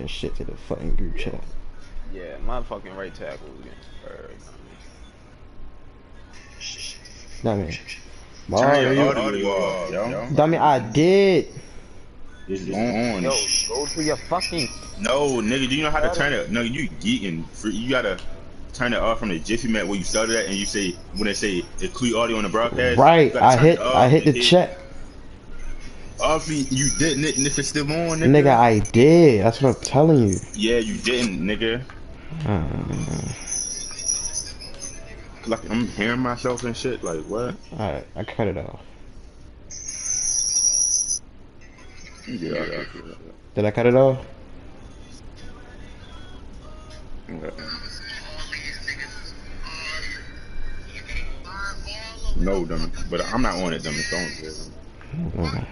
that shit to the fucking group chat. Yeah, my fucking right tackle was getting spurred. Dummy. Turn Boy, your audio off, yo. dummy, I did. It's on. Yo, go to your fucking No, nigga, do you know how to turn settings. it? No, you geeking. You gotta turn it off from the Jiffy Map where you started at, and you say when they say include audio on the broadcast, you Right, gotta turn it I off hit and the hit check. off. You didn't, and if it's still on, Nigga, nigga. I did. That's what I'm telling you. Yeah, you didn't, nigga. Uh, Like I'm hearing myself and shit. Like what? Alright, I cut it off. Yeah, I can do Did I cut it off? that. No, dummy. But I'm not on it, dummy. So I don't care. Mm.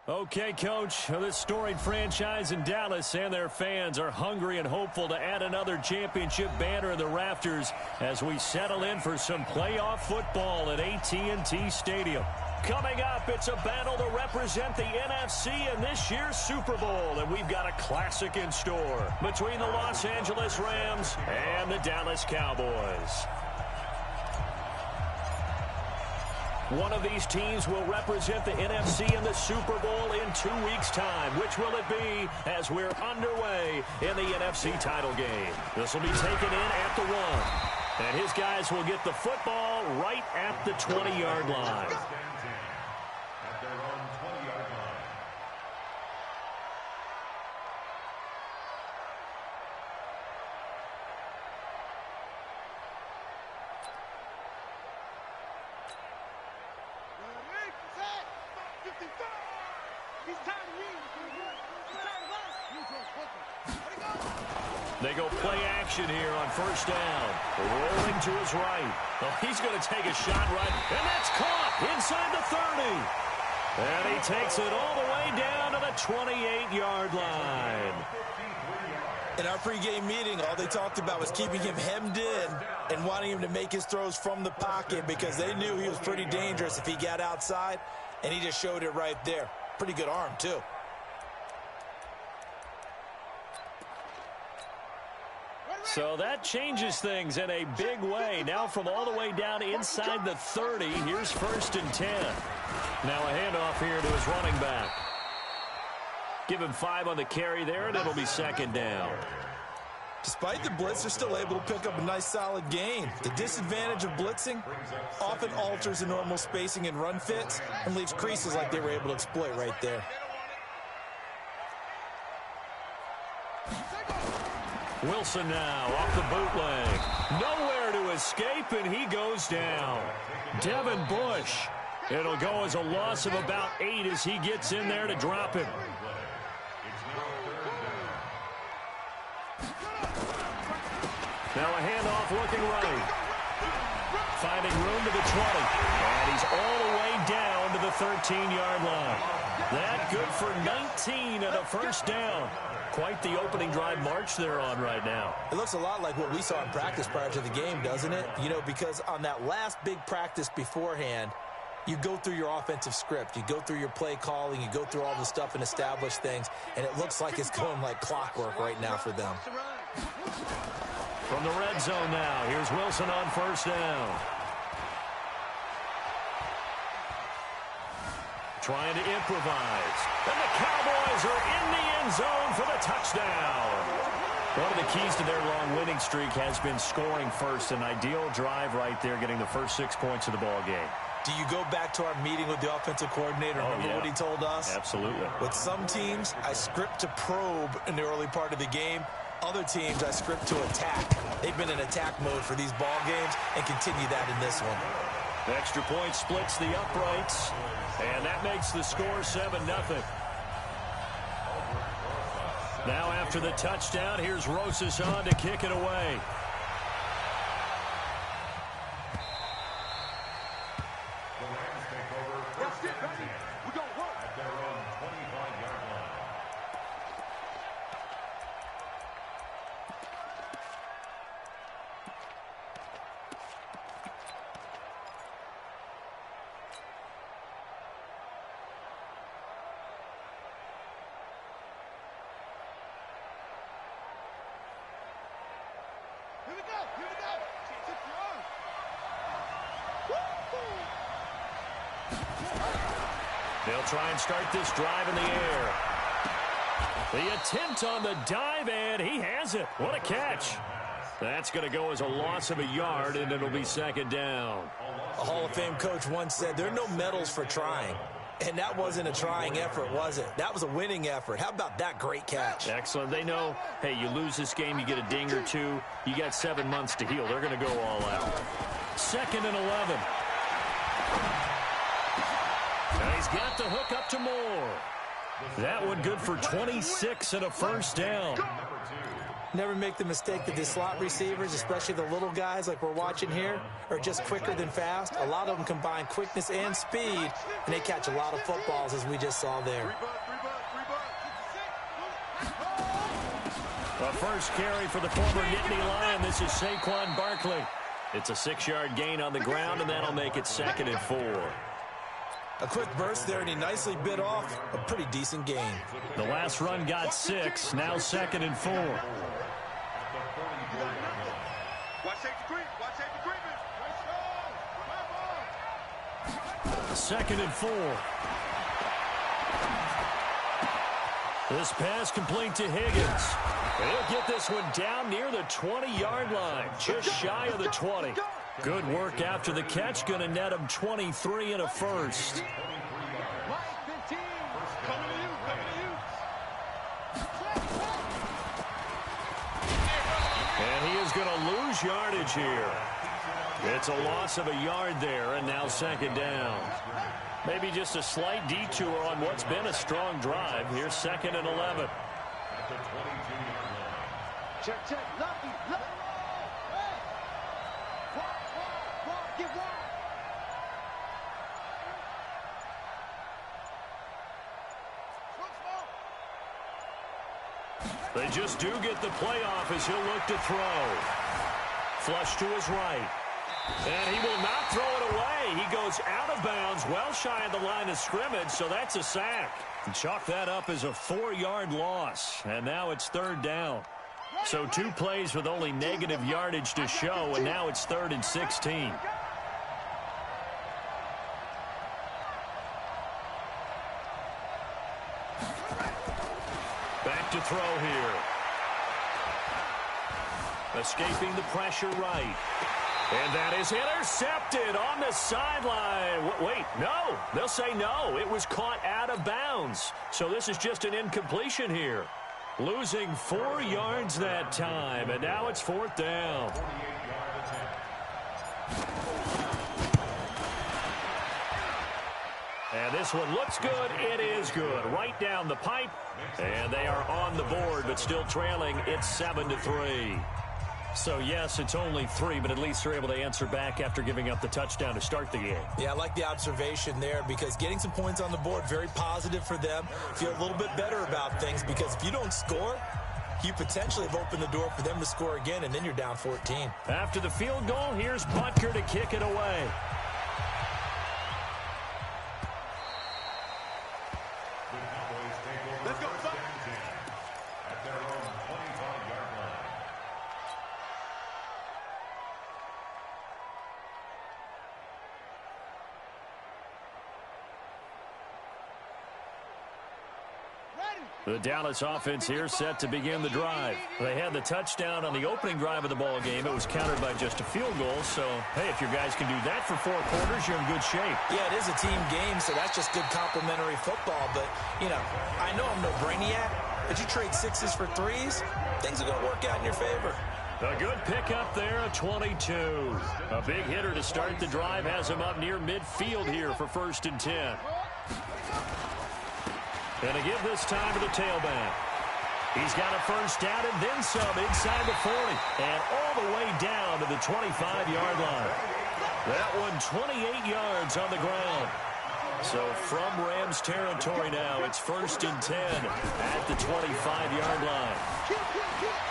Okay, Coach, this storied franchise in Dallas and their fans are hungry and hopeful to add another championship banner in the rafters as we settle in for some playoff football at AT&T Stadium. Coming up, it's a battle to represent the NFC in this year's Super Bowl, and we've got a classic in store between the Los Angeles Rams and the Dallas Cowboys. One of these teams will represent the NFC in the Super Bowl in 2 weeks' time. Which will it be as we're underway in the NFC title game? This will be taken in at the 1. And his guys will get the football right at the 20-yard line. They go play action here on first down. Rolling to his right. Oh, he's going to take a shot right. And that's caught inside the 30. And he takes it all the way down to the 28-yard line. In our pregame meeting, all they talked about was keeping him hemmed in and wanting him to make his throws from the pocket because they knew he was pretty dangerous if he got outside, and he just showed it right there. Pretty good arm, too. So that changes things in a big way. Now from all the way down inside the 30, here's 1st and 10. Now a handoff here to his running back. Give him 5 on the carry there, and it'll be 2nd down. Despite the blitz, they're still able to pick up a nice, solid gain. The disadvantage of blitzing often alters the normal spacing and run fits and leaves creases like they were able to exploit right there. Wilson now off the bootleg. Nowhere to escape, and he goes down. Devin Bush. It'll go as a loss of about 8 as he gets in there to drop him. Now a handoff looking right. Finding room to the 20. And he's all the way down to the 13-yard line. That good for 19 and a first down. Quite the opening drive march they're on right now. It looks a lot like what we saw in practice prior to the game, doesn't it? You know, because on that last big practice beforehand, you go through your offensive script. You go through your play calling. You go through all the stuff and establish things. And it looks like it's going like clockwork right now for them. From the red zone now, here's Wilson on first down. Trying to improvise. And the Cowboys are in the end zone for the touchdown. One of the keys to their long winning streak has been scoring first. An ideal drive right there, getting the first 6 points of the ball game. Do you go back to our meeting with the offensive coordinator? Remember what he told us? Absolutely. With some teams, I script to probe in the early part of the game. Other teams, I script to attack. They've been in attack mode for these ball games and continue that in this one. The extra point splits the uprights, and that makes the score 7-0. Now after the touchdown, here's Rosas on to kick it away. They'll try and start this drive in the air. The attempt on the dive, and he has it. What a catch. That's going to go as a loss of a yard, and it'll be 2nd down. A Hall of Fame coach once said, there are no medals for trying. And that wasn't a trying effort, was it? That was a winning effort. How about that great catch? Excellent. They know, hey, you lose this game, you get a ding or two. You got 7 months to heal. They're going to go all out. 2nd and 11. Now he's got the hook up to Moore. That one good for 26 and a first down. Never make the mistake that the slot receivers, especially the little guys like we're watching here, are just quicker than fast. A lot of them combine quickness and speed, and they catch a lot of footballs, as we just saw there. The first carry for the former Nittany Lion. This is Saquon Barkley. It's a 6-yard gain on the ground, and that'll make it 2nd and 4. A quick burst there, and he nicely bit off a pretty decent gain. The last run got 6, now 2nd and 4. Second and 4. This pass complete to Higgins. He'll get this one down near the 20-yard line, just shy of the 20. Good work after the catch, going to net him 23 and a first. And he is going to lose yardage here. It's a loss of a yard there, and now 2nd down. Maybe just a slight detour on what's been a strong drive. Here's 2nd and 11. Check, check, lucky, lucky. Hey! Walk, get wide. They just do get the playoff as he'll look to throw. Flush to his right. And he will not throw it away. He goes out of bounds, well shy of the line of scrimmage, so that's a sack. And chalk that up as a 4-yard loss. And now it's 3rd down. So 2 plays with only negative yardage to show, and now it's 3rd and 16. Back to throw here. Escaping the pressure right. And that is intercepted on the sideline. Wait, no. They'll say no. It was caught out of bounds. So this is just an incompletion here. Losing 4 yards that time, and now it's 4th down. And this one looks good. It is good. Right down the pipe. And they are on the board, but still trailing. It's 7-3. So, yes, it's only 3, but at least they're able to answer back after giving up the touchdown to start the game. Yeah, I like the observation there because getting some points on the board, very positive for them. Feel a little bit better about things because if you don't score, you potentially have opened the door for them to score again, and then you're down 14. After the field goal, here's Butker to kick it away. Let's go, The Dallas offense here set to begin the drive. They had the touchdown on the opening drive of the ball game. It was countered by just a field goal. So, hey, if your guys can do that for 4 quarters, you're in good shape. Yeah, it is a team game, so that's just good complementary football. But, you know, I know I'm no brainiac, but you trade 6s for 3s, things are going to work out in your favor. A good pickup there, a 22. A big hitter to start the drive has him up near midfield here for 1st and 10. And to give this time to the tailback. He's got a first down and then some inside the 40. And all the way down to the 25-yard line. That one 28 yards on the ground. So from Rams territory now, it's 1st and 10 at the 25-yard line.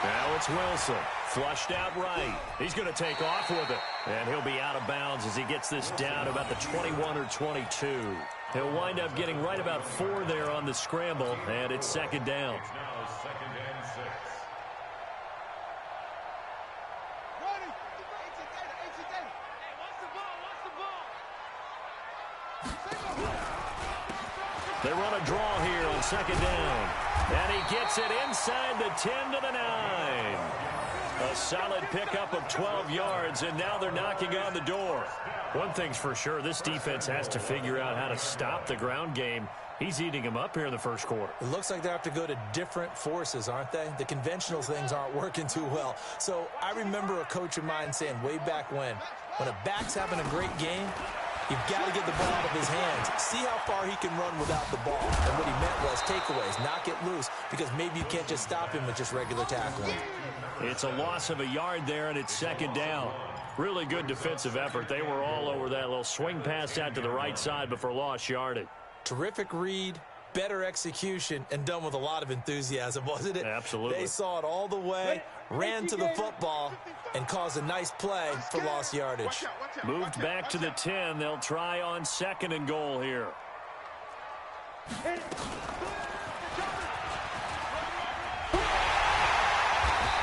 Now it's Wilson. Flushed out right. He's going to take off with it. And he'll be out of bounds as he gets this down to about the 21 or 22. He'll wind up getting right about 4 there on the scramble, and it's 2nd down. They run a draw here on 2nd down. And he gets it inside the 10 to the 9. A solid pickup of 12 yards, and now they're knocking on the door. One thing's for sure, this defense has to figure out how to stop the ground game. He's eating them up here in the 1st quarter. It looks like they have to go to different forces, aren't they? The conventional things aren't working too well. So I remember a coach of mine saying way back when a back's having a great game, you've got to get the ball out of his hands. see how far he can run without the ball. And what he meant was takeaways, not get loose, because maybe you can't just stop him with just regular tackling. It's a loss of a yard there, and it's second down. Really good defensive effort. They were all over that little swing pass out to the right side before lost yardage. Terrific read, better execution, and done with a lot of enthusiasm, wasn't it? Absolutely. They saw it all the way, ran to the football, and caused a nice play for lost yardage. Moved back to the 10. They'll try on 2nd and goal here.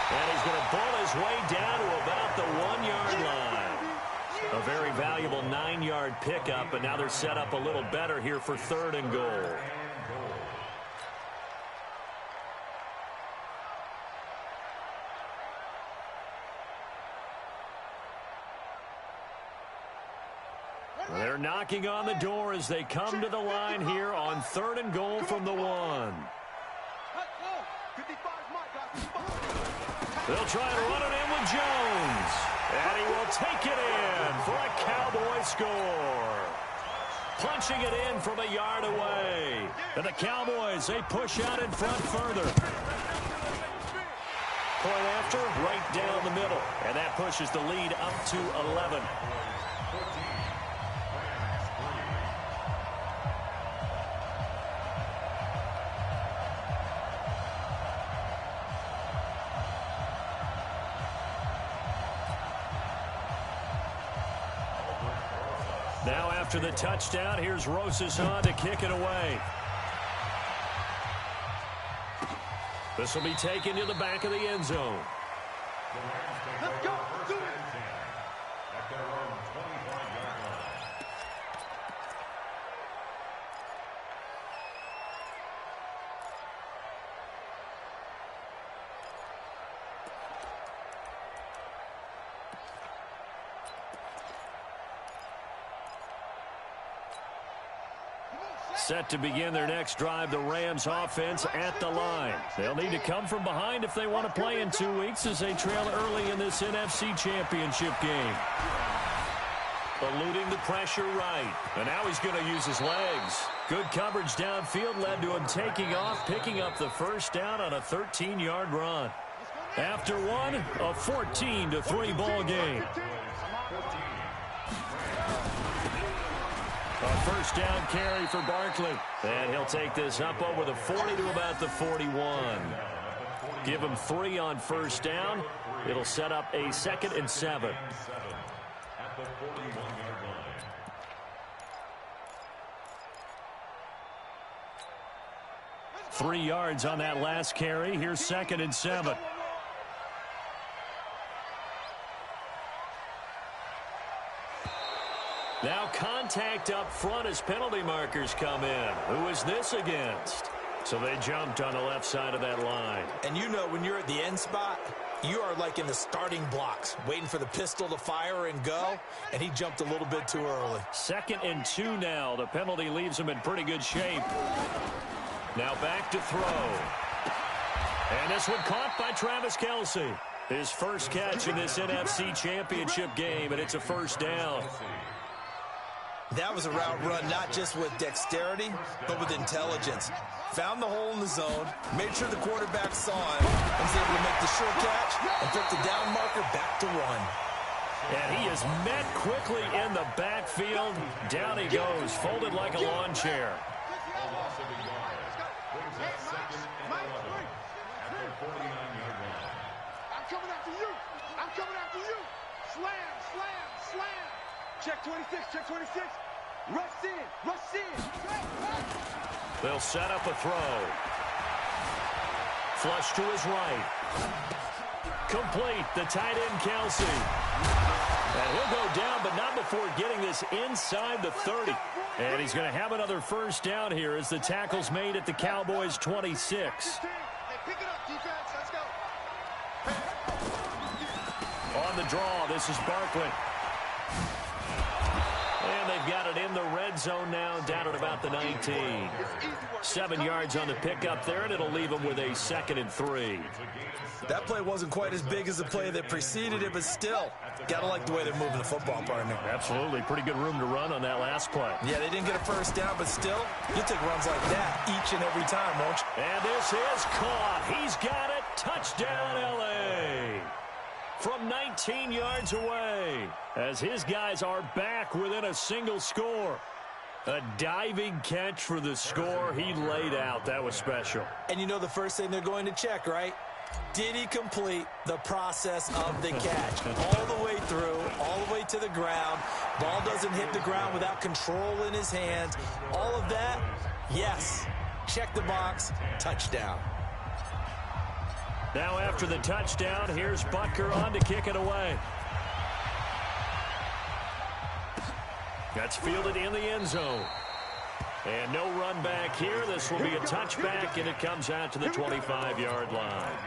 And he's going to pull his way down to about the 1-yard line. A very valuable 9-yard pickup, but now they're set up a little better here for 3rd and goal. They're knocking on the door as they come to the line here on 3rd and goal from the 1. They'll try and run it in with Jones. And he will take it in for a Cowboy score. Punching it in from a yard away. And the Cowboys, they push out in front further. Point after, right down the middle. And that pushes the lead up to 11. Now after the touchdown, here's Rosas on to kick it away. This will be taken to the back of the end zone. Let's go. Do it. Set to begin their next drive, the Rams offense at the line. They'll need to come from behind if they want to play in 2 weeks as they trail early in this NFC Championship game. Eluding the pressure right. And now he's going to use his legs. Good coverage downfield led to him taking off, picking up the first down on a 13-yard run. After one, a 14-3 ball game. A first down carry for Barkley. And he'll take this up over the 40 to about the 41. Give him 3 on first down. It'll set up a 2nd and 7. Three yards on that last carry. Here's 2nd and 7. Now contact up front as penalty markers come in. Who is this against? So they jumped on the left side of that line. And you know when you're at the end spot, you are like in the starting blocks, waiting for the pistol to fire and go, and he jumped a little bit too early. 2nd and 2 now. The penalty leaves him in pretty good shape. Now back to throw. And this one caught by Travis Kelce. His first catch in this NFC Championship game, and it's a first down. That was a route run not just with dexterity, but with intelligence. Found the hole in the zone, made sure the quarterback saw him, and was able to make the sure catch and flip the down marker back to run. And he is met quickly in the backfield. Down he goes, folded like a lawn chair. I'm coming after you. I'm coming after you. Slam, slam, slam. Check 26, check 26. Rush in, rush in. They'll set up a throw. Flush to his right. Complete, the tight end Kelce. And he'll go down, but not before getting this inside the 30. And he's going to have another first down here as the tackle's made at the Cowboys' 26. Hey, pick it up, defense. Let's go. On the draw, this is Barkley. And they've got it in the red zone now, down at about the 19. 7 yards on the pickup there, and it'll leave them with a 2nd and 3. That play wasn't quite as big as the play that preceded it, but still, got to like the way they're moving the football, partner. Absolutely. Pretty good room to run on that last play. Yeah, they didn't get a first down, but still, you'll take runs like that each and every time, won't you? And this is caught. He's got it. Touchdown, L.A. From 19 yards away, as his guys are back within a single score. A diving catch for the score he laid out. That was special. And you know the first thing they're going to check, right? Did he complete the process of the catch? All the way through, all the way to the ground. Ball doesn't hit the ground without control in his hands. All of that, yes. Check the box, touchdown. Now after the touchdown, here's Butker on to kick it away. That's fielded in the end zone. And no run back here. This will be a touchback, and it comes out to the 25-yard line.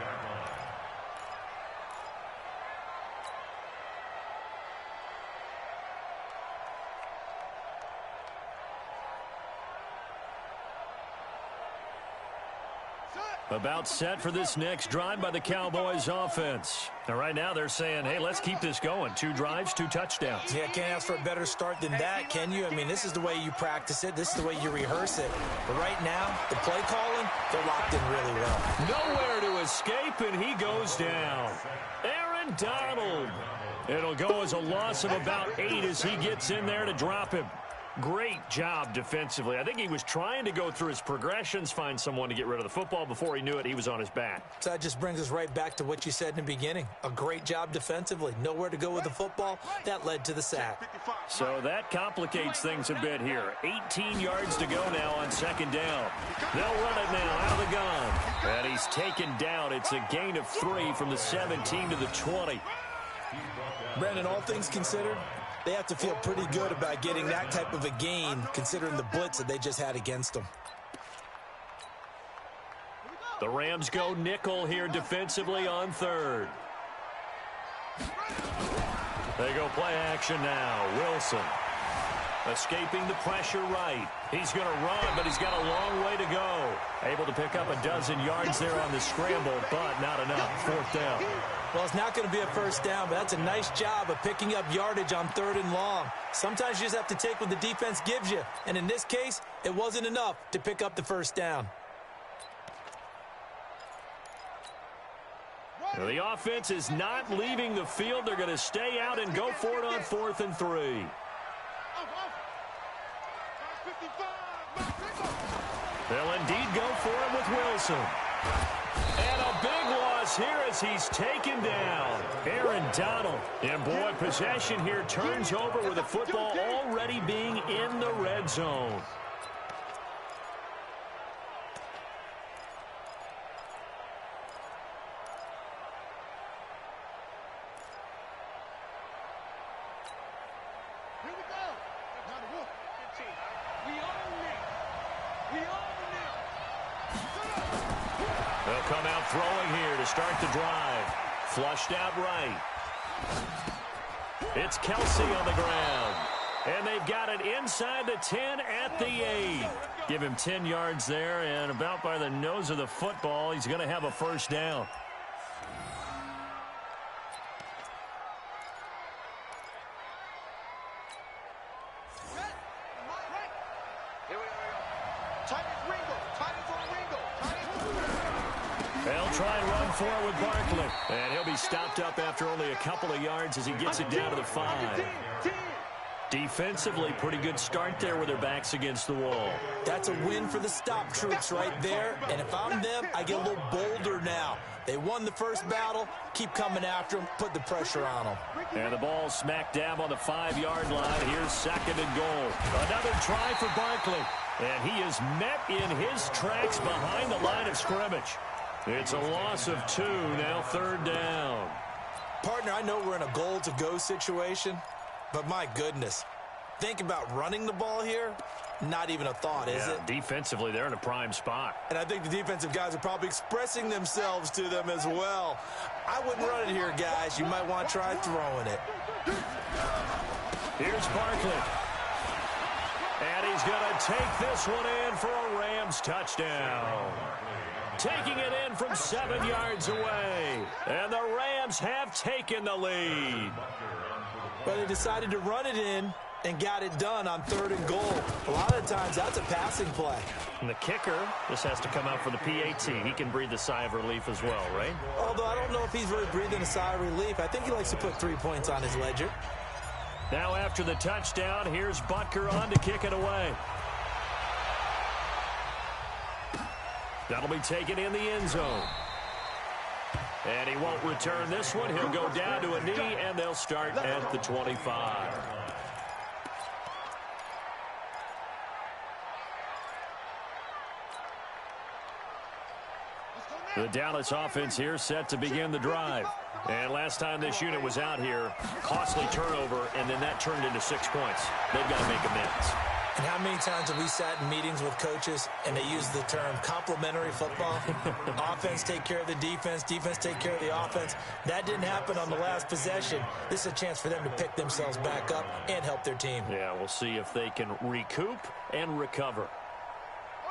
About set for this next drive by the Cowboys offense. And right now they're saying, hey, let's keep this going. 2 drives, 2 touchdowns. Yeah, can't ask for a better start than that, can you? I mean, this is the way you practice it. This is the way you rehearse it. But right now, the play calling, they're locked in really well. Nowhere to escape, and he goes down. Aaron Donald. It'll go as a loss of about 8 as he gets in there to drop him. Great job defensively. I think he was trying to go through his progressions, find someone to get rid of the football. Before he knew it, he was on his back. So that just brings us right back to what you said in the beginning. A great job defensively. Nowhere to go with the football. That led to the sack. So that complicates things a bit here. 18 yards to go now on 2nd down. They'll run it now out of the gun. And he's taken down. It's a gain of 3 from the 17 to the 20. Brandon, all things considered, they have to feel pretty good about getting that type of a gain, considering the blitz that they just had against them. The Rams go nickel here defensively on 3rd. They go play action now. Wilson escaping the pressure right. He's going to run, but he's got a long way to go. Able to pick up a dozen yards there on the scramble, but not enough. 4th down. Well, it's not going to be a first down, but that's a nice job of picking up yardage on 3rd and long. Sometimes you just have to take what the defense gives you, and in this case, it wasn't enough to pick up the first down. Now, the offense is not leaving the field. They're going to stay out and go for it on 4th and 3. They'll indeed go for it with Wilson. And a big loss here as he's taken down. Aaron Donald. And boy, possession here turns over with the football already being in the red zone. Here we go. Now the wolf. 15. We own it. We own it. They'll come out throwing here to start the drive. Flushed out right. It's Kelsey on the ground. And they've got it inside the 10 at the 8. Give him 10 yards there, and about by the nose of the football, he's going to have a first down. They'll try and run for it with Barkley. And he'll be stopped up after only a couple of yards as he gets it down to the 5. Defensively, pretty good start there with their backs against the wall. That's a win for the stop troops right there. And if I'm them, I get a little bolder now. They won the first battle. Keep coming after them. Put the pressure on them. And the ball smack dab on the 5-yard line. Here's 2nd and goal. Another try for Barkley. And he is met in his tracks behind the line of scrimmage. It's a loss of 2, now 3rd down. Partner, I know we're in a goal-to-go situation, but my goodness, think about running the ball here. Not even a thought, is it? Defensively, they're in a prime spot. And I think the defensive guys are probably expressing themselves to them as well. I wouldn't run it here, guys. You might want to try throwing it. Here's Barkley. is going to take this one in for a Rams touchdown. Taking it in from 7 yards away. And the Rams have taken the lead. But they decided to run it in and got it done on 3rd and goal. A lot of times, that's a passing play. And the kicker just has to come out for the PAT. He can breathe a sigh of relief as well, right? Although I don't know if he's really breathing a sigh of relief. I think he likes to put 3 points on his ledger. Now after the touchdown, here's Butker on to kick it away. That'll be taken in the end zone. And he won't return this one. He'll go down to a knee, and they'll start at the 25. The Dallas offense here set to begin the drive. And last time this unit was out here, costly turnover, and then that turned into 6 points. They've got to make amends. And how many times have we sat in meetings with coaches and they use the term complementary football? Offense take care of the defense, defense take care of the offense. That didn't happen on the last possession. This is a chance for them to pick themselves back up and help their team. Yeah, we'll see if they can recoup and recover.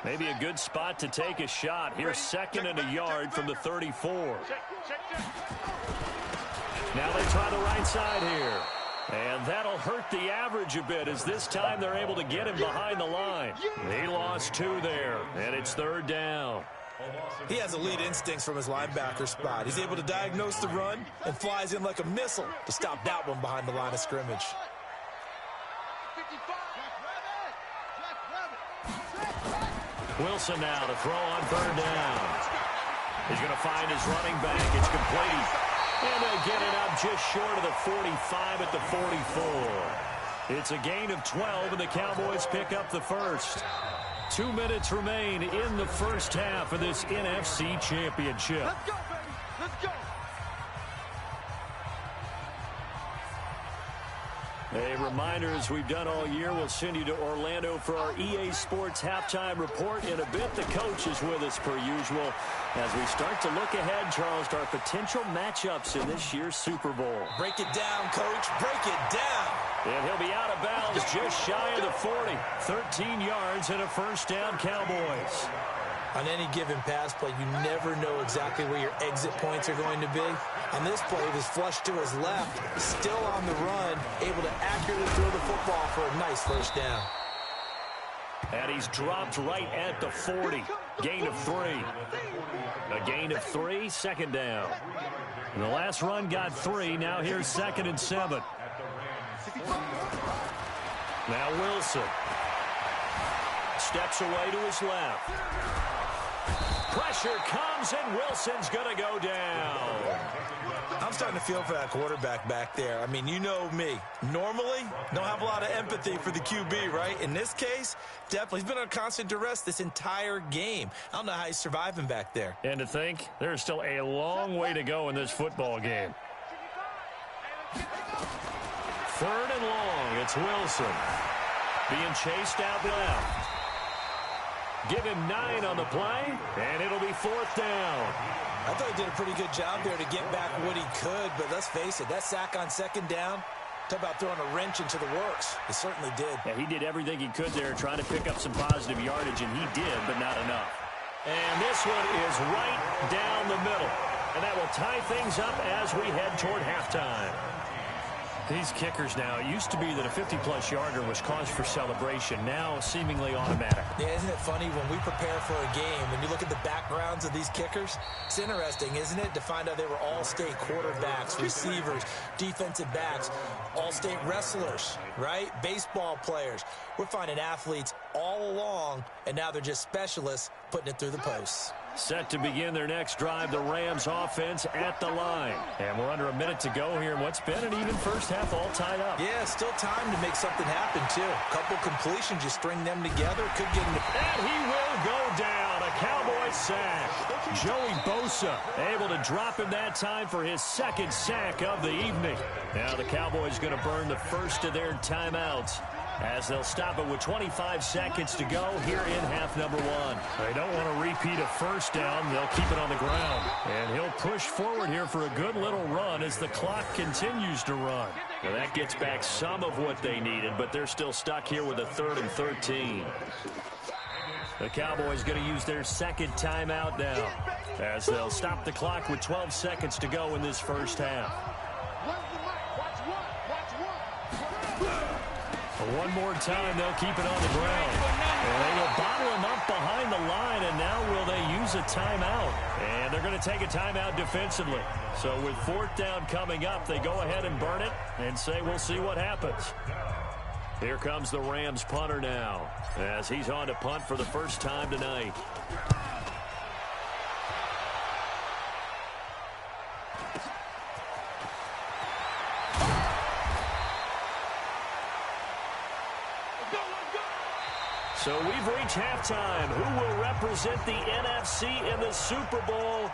Maybe a good spot to take a shot. Here's 2nd and a yard from the 34. Now they try the right side here. And that'll hurt the average a bit as this time they're able to get him behind the line. He lost 2 there, and it's 3rd down. He has elite instincts from his linebacker spot. He's able to diagnose the run and flies in like a missile to stop that one behind the line of scrimmage. Wilson now to throw on 3rd down. He's going to find his running back. It's complete. And they'll get it up just short of the 45 at the 44. It's a gain of 12, and the Cowboys pick up the first. 2 minutes remain in the first half of this NFC Championship. Let's go, baby. Let's go. A reminder, as we've done all year, we'll send you to Orlando for our EA Sports halftime report. In a bit, the coach is with us per usual as we start to look ahead, Charles, to our potential matchups in this year's Super Bowl. Break it down, coach. Break it down. And he'll be out of bounds just shy of the 40. 13 yards and a first down, Cowboys. On any given pass play, you never know exactly where your exit points are going to be. On this play, it was flushed to his left, still on the run, able to accurately throw the football for a nice first down. And he's dropped right at the 40. Gain of 3. A gain of 3, 2nd down. And the last run got 3. Now here's 2nd and 7. Now Wilson steps away to his left. Pressure comes, and Wilson's going to go down. I'm starting to feel for that quarterback back there. I mean, you know me. Normally, don't have a lot of empathy for the QB, right? In this case, definitely. He's been under constant duress this entire game. I don't know how he's surviving back there. And to think, there's still a long way to go in this football game. 3rd and long. It's Wilson being chased out left. Give him 9 on the play, and it'll be 4th down. I thought he did a pretty good job there to get back what he could, but let's face it, that sack on 2nd down, talk about throwing a wrench into the works. He certainly did. Yeah, he did everything he could there, trying to pick up some positive yardage, and he did, but not enough. And this one is right down the middle, and that will tie things up as we head toward halftime. These kickers now, it used to be that a 50-plus yarder was cause for celebration, now seemingly automatic. Yeah, isn't it funny when we prepare for a game, when you look at the backgrounds of these kickers, it's interesting, isn't it, to find out they were all-state quarterbacks, receivers, defensive backs, all-state wrestlers, right? Baseball players. We're finding athletes all along, and now they're just specialists putting it through the posts. Set to begin their next drive, the Rams offense at the line. And we're under a minute to go here in what's been an even first half, all tied up. Yeah, still time to make something happen, too. A couple completions, you string them together, could get into... And he will go down, a Cowboy sack. Joey Bosa able to drop him that time for his 2nd sack of the evening. Now the Cowboys going to burn the first of their timeouts as they'll stop it with 25 seconds to go here in half. half number one. They don't want to repeat a first down. They'll keep it on the ground. And he'll push forward here for a good little run as the clock continues to run. Now that gets back some of what they needed, but they're still stuck here with a 3rd and 13. The Cowboys going to use their second timeout now as they'll stop the clock with 12 seconds to go in this first half. One more time, they'll keep it on the ground. And they will bottle him up behind the line, and now will they use a timeout? And they're going to take a timeout defensively. So with 4th down coming up, they go ahead and burn it and say we'll see what happens. Here comes the Rams punter now as he's on to punt for the first time tonight. So we've reached halftime. Who will represent the NFC in the Super Bowl?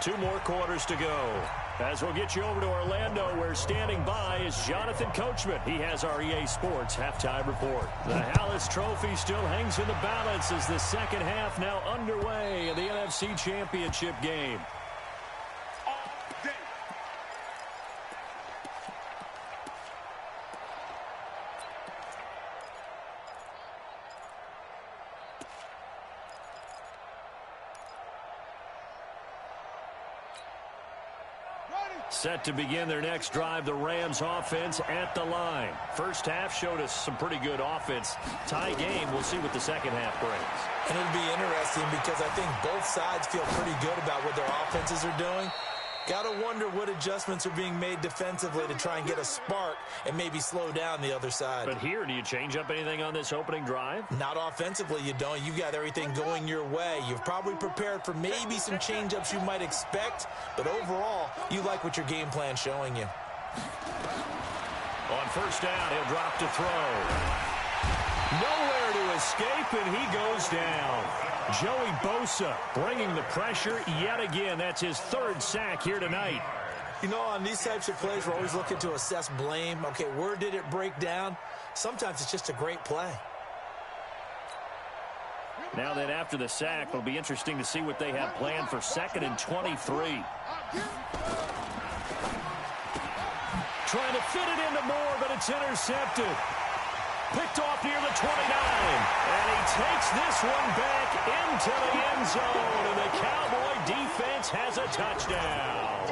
2 more quarters to go. As we'll get you over to Orlando, where standing by is Jonathan Coachman. He has our EA Sports halftime report. The Hallis Trophy still hangs in the balance as the second half now underway in the NFC Championship game. Set to begin their next drive, the Rams offense at the line. First half showed us some pretty good offense. Tie game, we'll see what the second half brings. And it'll be interesting because I think both sides feel pretty good about what their offenses are doing. Got to wonder what adjustments are being made defensively to try and get a spark and maybe slow down the other side. But here, do you change up anything on this opening drive? Not offensively, you don't. You've got everything going your way. You've probably prepared for maybe some change-ups you might expect, but overall, you like what your game plan's showing you. On first down, he'll drop to throw. Nowhere to escape, and he goes down. Joey Bosa bringing the pressure yet again. That's his 3rd sack here tonight. You know, on these types of plays, we're always looking to assess blame. Okay, where did it break down? Sometimes it's just a great play. Now that after the sack, it'll be interesting to see what they have planned for 2nd and 23. Trying to fit it into Moore, but it's intercepted. Picked off near the 29. And he takes this one back into the end zone. And the Cowboy defense has a touchdown.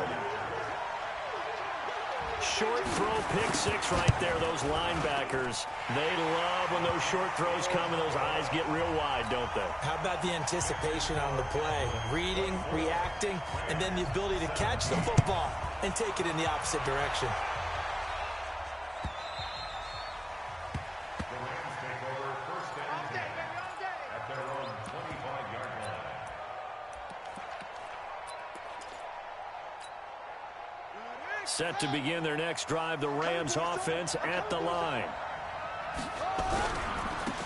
Short throw, pick 6 right there. Those linebackers, they love when those short throws come and those eyes get real wide, don't they? How about the anticipation on the play? Reading, reacting, and then the ability to catch the football and take it in the opposite direction. Set to begin their next drive, the Rams offense at the line.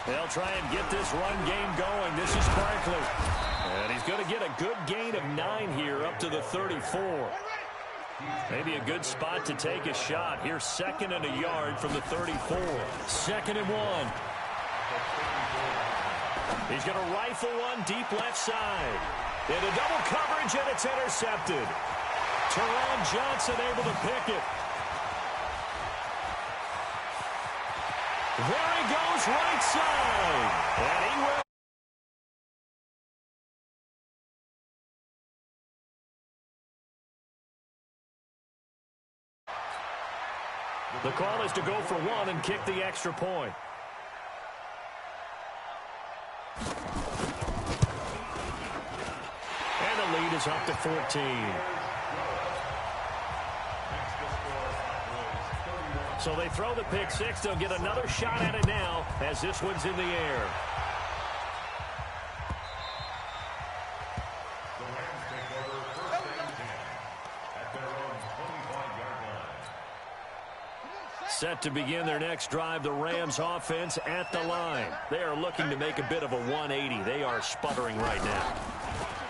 They'll try and get this run game going. This is Barkley. And he's going to get a good gain of 9 here up to the 34. Maybe a good spot to take a shot. Here's 2nd and a yard from the 34. 2nd and 1. He's going to rifle one deep left side. Into double coverage, and it's intercepted. Teron Johnson able to pick it. There he goes, right side. And he will. The call is to go for 1 and kick the extra point. And the lead is up to 14. So they throw the pick 6. They'll get another shot at it now as this one's in the air. Set to begin their next drive, the Rams offense at the line. They are looking to make a bit of a 180. They are sputtering right now.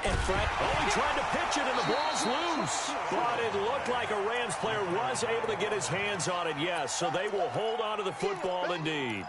And Frank, he tried to pitch it, and the ball's loose. But it looked like a Rams player was able to get his hands on it, yes. So they will hold on to the football indeed.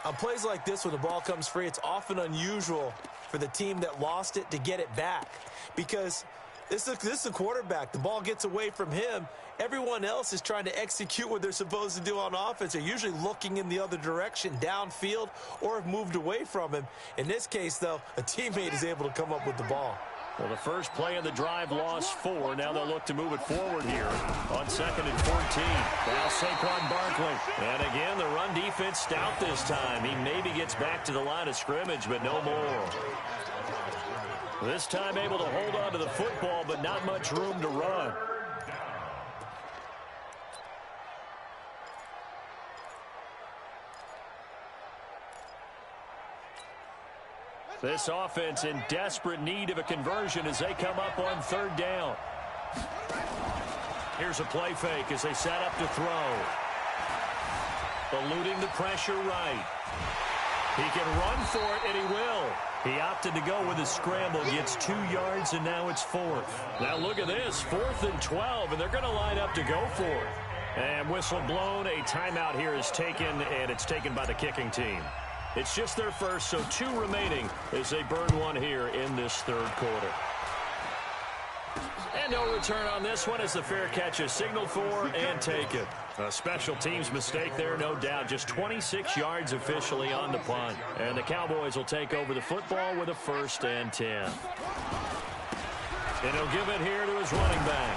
On plays like this, when the ball comes free, it's often unusual for the team that lost it to get it back. Because this is a quarterback. The ball gets away from him. Everyone else is trying to execute what they're supposed to do on offense. They're usually looking in the other direction, downfield, or have moved away from him. In this case, though, a teammate is able to come up with the ball. Well, the first play of the drive lost 4. Now they'll look to move it forward here on 2nd and 14. Now Saquon Barkley. And again, the run defense stout this time. He maybe gets back to the line of scrimmage, but no more. This time able to hold on to the football, but not much room to run. This offense in desperate need of a conversion as they come up on 3rd down. Here's a play fake as they set up to throw. Eluding the pressure right. He can run for it, and he will. He opted to go with a scramble, gets 2 yards, and now it's 4th. Now look at this, 4th and 12, and they're going to line up to go for it. And whistle blown, a timeout here is taken, and it's taken by the kicking team. It's just their first, so 2 remaining as they burn one here in this 3rd quarter. And no return on this one as the fair catch is signaled for and taken. A special teams mistake there, no doubt. Just 26 yards officially on the punt. And the Cowboys will take over the football with a 1st and 10. And he'll give it here to his running back.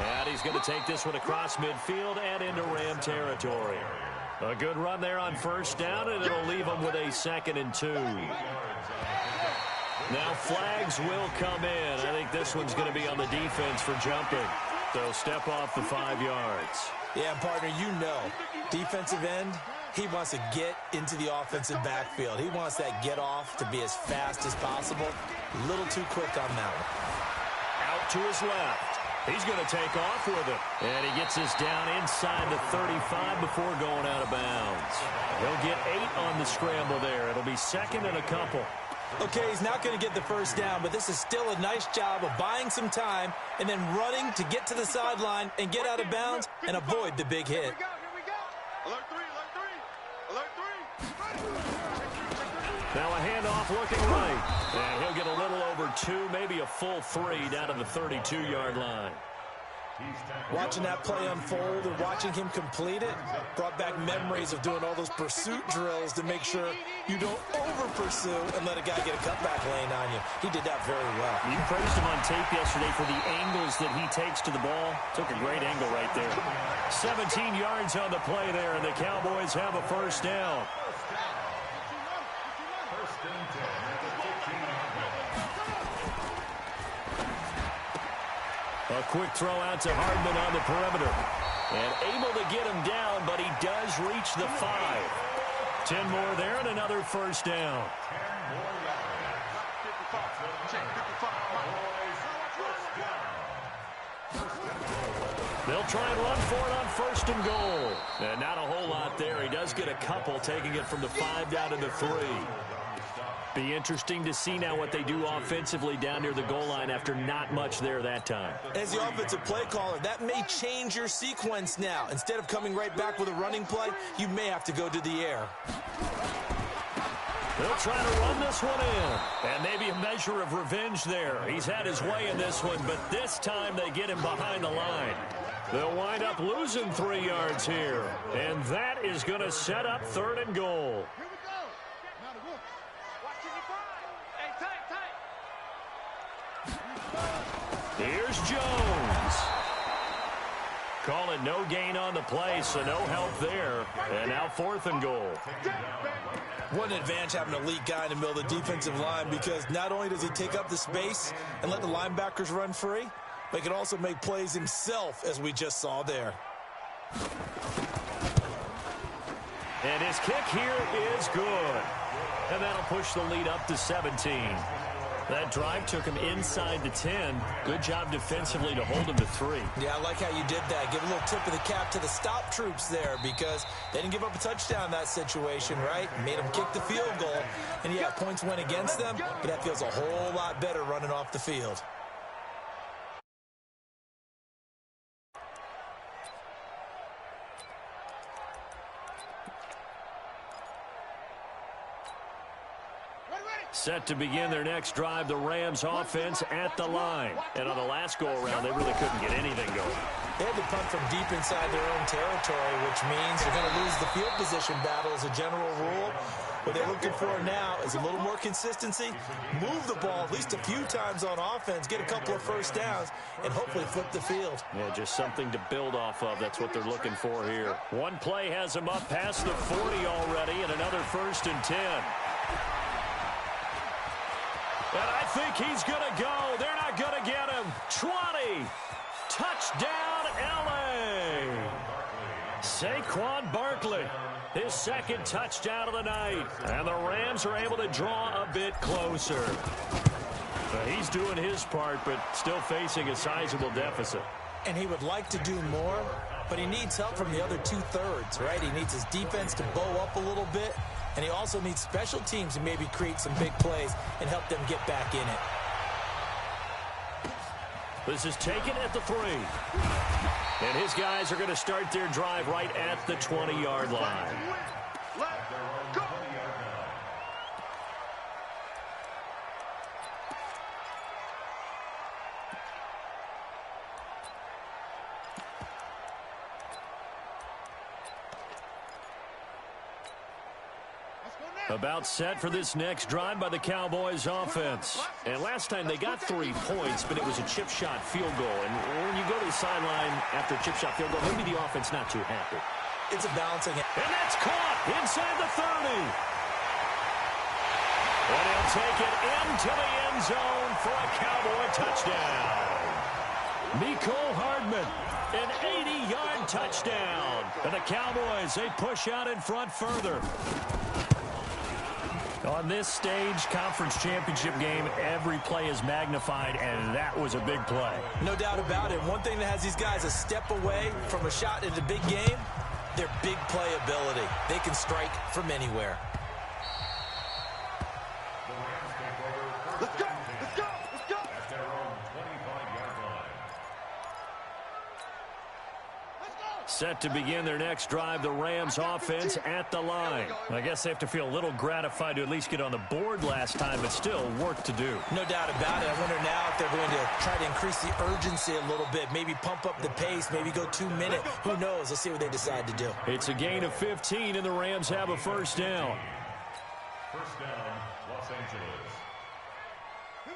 And he's going to take this one across midfield and into Ram territory. A good run there on 1st down, and it'll leave them with a 2nd and 2. Now flags will come in. I think this one's going to be on the defense for jumping. So step off the 5 yards. Yeah, partner, you know, defensive end, he wants to get into the offensive backfield. He wants that get off to be as fast as possible. A little too quick on that one. Out to his left. He's going to take off with it. And he gets this down inside the 35 before going out of bounds. He'll get 8 on the scramble there. It'll be 2nd and a couple. Okay, he's not going to get the 1st down, but this is still a nice job of buying some time and then running to get to the sideline and get out of bounds and avoid the big hit. Here we go. Alert 3, alert 3, alert 3. Now a handoff looking right. And he'll get a little over 2, maybe a full 3 down to the 32-yard line. Watching that play unfold and watching him complete it brought back memories of doing all those pursuit drills to make sure you don't over-pursue and let a guy get a cutback lane on you. He did that very well. You praised him on tape yesterday for the angles that he takes to the ball. Took a great angle right there. 17 yards on the play there, and the Cowboys have a 1st down. A quick throw out to Hardman on the perimeter. And able to get him down, but he does reach the 5. 10 more there and another 1st down. They'll try and run for it on 1st and goal. And not a whole lot there. He does get a couple, taking it from the 5 down to the 3. Be interesting to see now what they do offensively down near the goal line after not much there that time. As the offensive play caller, that may change your sequence now. Instead of coming right back with a running play, you may have to go to the air. They'll try to run this one in. And maybe a measure of revenge there. He's had his way in this one, but this time they get him behind the line. They'll wind up losing 3 yards here. And that is going to set up 3rd and goal. Here's Jones. Call it no gain on the play, so no help there. And now 4th and goal. What an advantage having an elite guy in the middle of the defensive line, because not only does he take up the space and let the linebackers run free, but he can also make plays himself, as we just saw there. And his kick here is good. And that'll push the lead up to 17. That drive took him inside the 10. Good job defensively to hold him to 3. Yeah, I like how you did that. Give a little tip of the cap to the stop troops there, because they didn't give up a touchdown in that situation, right? Made them kick the field goal. And yeah, points went against them, but that feels a whole lot better running off the field. Set to begin their next drive, the Rams offense at the line. And on the last go-around, they really couldn't get anything going. They had to punt from deep inside their own territory, which means they're going to lose the field position battle as a general rule. What they're looking for now is a little more consistency, move the ball at least a few times on offense, get a couple of first downs, and hopefully flip the field. Yeah, just something to build off of. That's what they're looking for here. One play has them up past the 40 already, and another 1st and 10. And I think he's going to go. They're not going to get him. 20. Touchdown, L.A. Saquon Barkley. His 2nd touchdown of the night. And the Rams are able to draw a bit closer. He's doing his part, but still facing a sizable deficit. And he would like to do more, but he needs help from the other 2/3, right? He needs his defense to bow up a little bit, and he also needs special teams to maybe create some big plays and help them get back in it. This is taken at the 3. And his guys are going to start their drive right at the 20-yard line. About set for this next drive by the Cowboys offense. And last time they got 3 points, but it was a chip shot field goal. And when you go to the sideline after a chip shot field goal, maybe the offense not too happy. It's a balancing act. And that's caught inside the 30. And he'll take it into the end zone for a Cowboy touchdown. Mecole Hardman, an 80-yard touchdown. And the Cowboys, they push out in front further. On this stage, conference championship game, every play is magnified, and that was a big play. No doubt about it. One thing that has these guys a step away from a shot in the big game, their big play ability. They can strike from anywhere. Let's go! Let's go! Let's go! Set to begin their next drive, the Rams offense at the line. I guess they have to feel a little gratified to at least get on the board last time, but still work to do. No doubt about it. I wonder now if they're going to try to increase the urgency a little bit, maybe pump up the pace, maybe go 2-minute. Who knows? Let's see what they decide to do. It's a gain of 15, and the Rams have a 1st down. First down, Los Angeles.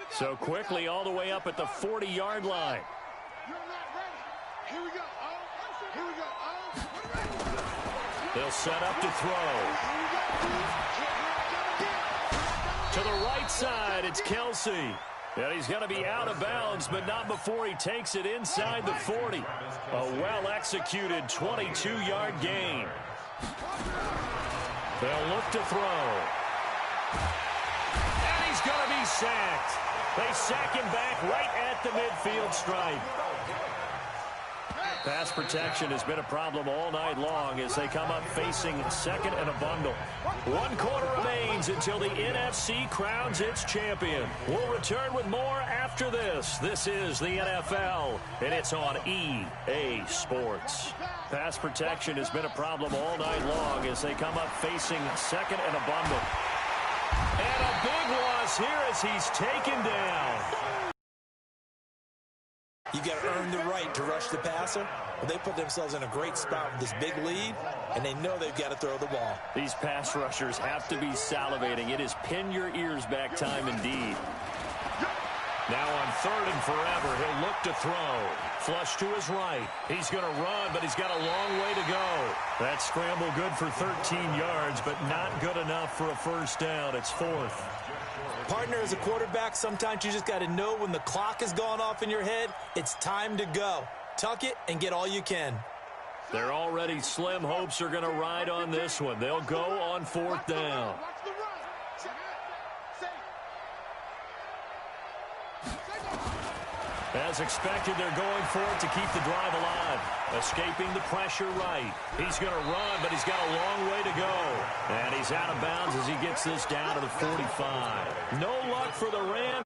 So quickly all the way up at the 40-yard line. You're not ready. Here we go. Here we go. They'll set up to throw. To the right side, it's Kelsey. And he's going to be out of bounds, but not before he takes it inside the 40. A well-executed 22-yard gain. They'll look to throw. And he's going to be sacked. They sack him back right at the midfield stripe. Pass protection has been a problem all night long as they come up facing 2nd and a bundle. 1 quarter remains until the NFC crowns its champion. We'll return with more after this. This is the NFL, and it's on EA Sports. Pass protection has been a problem all night long as they come up facing 2nd and a bundle. And a big loss here as he's taken down. You got to earn the right to rush the passer. Well, they put themselves in a great spot with this big lead, and they know they've got to throw the ball. These pass rushers have to be salivating. It is pin your ears back time indeed. Now on 3rd and forever, he'll look to throw. Flush to his right. He's going to run, but he's got a long way to go. That scramble good for 13 yards, but not good enough for a 1st down. It's 4th. Partner, as a quarterback, sometimes you just got to know when the clock has gone off in your head, it's time to go. Tuck it and get all you can. Their already slim hopes are going to ride on this one. They'll go on 4th down. As expected, they're going for it to keep the drive alive. Escaping the pressure right. He's going to run, but he's got a long way to go. And he's out of bounds as he gets this down to the 45. No luck for the Rams.